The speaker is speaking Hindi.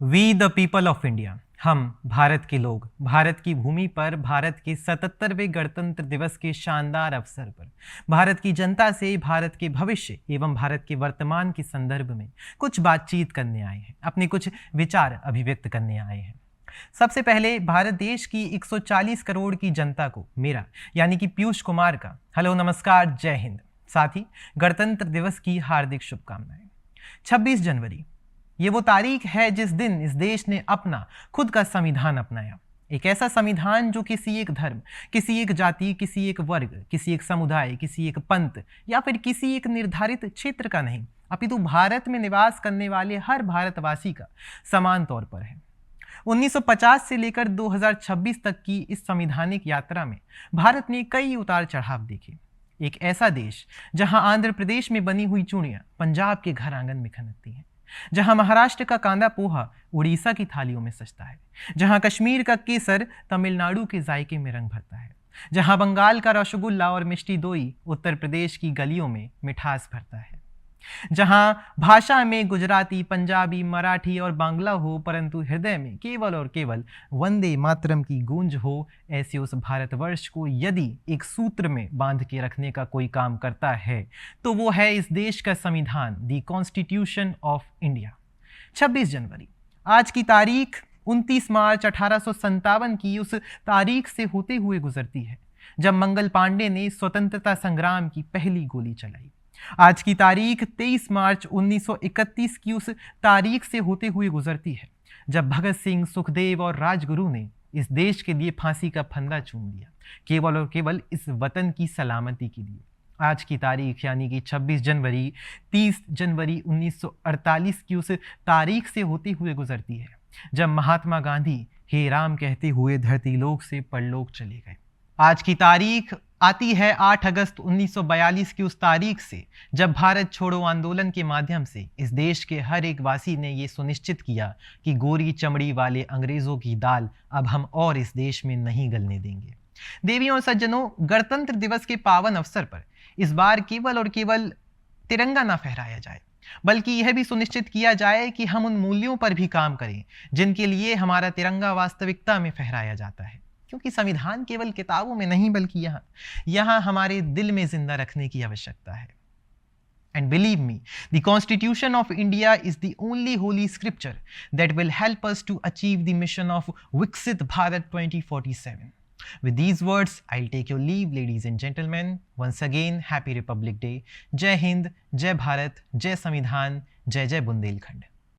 We the people of India, हम भारत के लोग, भारत की भूमि पर भारत के 77वें गणतंत्र दिवस के शानदार अवसर पर भारत की जनता से भारत के भविष्य एवं भारत के वर्तमान के संदर्भ में कुछ बातचीत करने आए हैं, अपने कुछ विचार अभिव्यक्त करने आए हैं। सबसे पहले भारत देश की 140 करोड़ की जनता को मेरा यानी कि पीयूष कुमार का हेलो, नमस्कार, जय हिंद। साथ ही गणतंत्र दिवस की हार्दिक शुभकामनाएं। 26 जनवरी ये वो तारीख है जिस दिन इस देश ने अपना खुद का संविधान अपनाया। एक ऐसा संविधान जो किसी एक धर्म, किसी एक जाति, किसी एक वर्ग, किसी एक समुदाय, किसी एक पंथ या फिर किसी एक निर्धारित क्षेत्र का नहीं, अपितु भारत में निवास करने वाले हर भारतवासी का समान तौर पर है। 1950 से लेकर 2026 तक की इस संवैधानिक यात्रा में भारत ने कई उतार चढ़ाव देखे। एक ऐसा देश जहां आंध्र प्रदेश में बनी हुई चूड़ियां पंजाब के घर आंगन में खनकती हैं, जहां महाराष्ट्र का कांदा पोहा उड़ीसा की थालियों में सजता है, जहां कश्मीर का केसर तमिलनाडु के जायके में रंग भरता है, जहां बंगाल का रसगुल्ला और मिष्टी दोई उत्तर प्रदेश की गलियों में मिठास भरता है, जहां भाषा में गुजराती, पंजाबी, मराठी और बांग्ला हो, परंतु हृदय में केवल और केवल वंदे मातरम की गूंज हो। ऐसे उस भारतवर्ष को यदि एक सूत्र में बांध के रखने का कोई काम करता है तो वो है इस देश का संविधान, द कॉन्स्टिट्यूशन ऑफ इंडिया। 26 जनवरी आज की तारीख 29 मार्च 1857 की उस तारीख से होते हुए गुजरती है जब मंगल पांडे ने स्वतंत्रता संग्राम की पहली गोली चलाई। आज की तारीख 23 मार्च 1931 की उस तारीख से होते हुए गुजरती है जब भगत सिंह, सुखदेव और राजगुरु ने इस देश के लिए फांसी का फंदा चूम लिया, केवल और केवल इस वतन की सलामती के लिए। आज की तारीख यानी कि 26 जनवरी 30 जनवरी 1948 की उस तारीख से होते हुए गुजरती है जब महात्मा गांधी हे राम कहते हुए धरती लोक से परलोक चले गए। आज की तारीख आती है 8 अगस्त 1942 की उस तारीख से जब भारत छोड़ो आंदोलन के माध्यम से इस देश के हर एक वासी ने ये सुनिश्चित किया कि गोरी चमड़ी वाले अंग्रेजों की दाल अब हम और इस देश में नहीं गलने देंगे। देवियों और सज्जनों, गणतंत्र दिवस के पावन अवसर पर इस बार केवल और केवल तिरंगा ना फहराया जाए, बल्कि यह भी सुनिश्चित किया जाए कि हम उन मूल्यों पर भी काम करें जिनके लिए हमारा तिरंगा वास्तविकता में फहराया जाता है। क्योंकि संविधान केवल किताबों में नहीं बल्कि यहाँ हमारे दिल में जिंदा रखने की आवश्यकता है। And believe me, the Constitution of India is the only holy scripture that will help us to achieve the mission of Viksit Bharat 2047. With these words, I'll take your leave, ladies and gentlemen. Once again, Happy Republic Day. Jai Hind, Jai Bharat, Jai Samvidhan, Jai Jai Bundelkhand.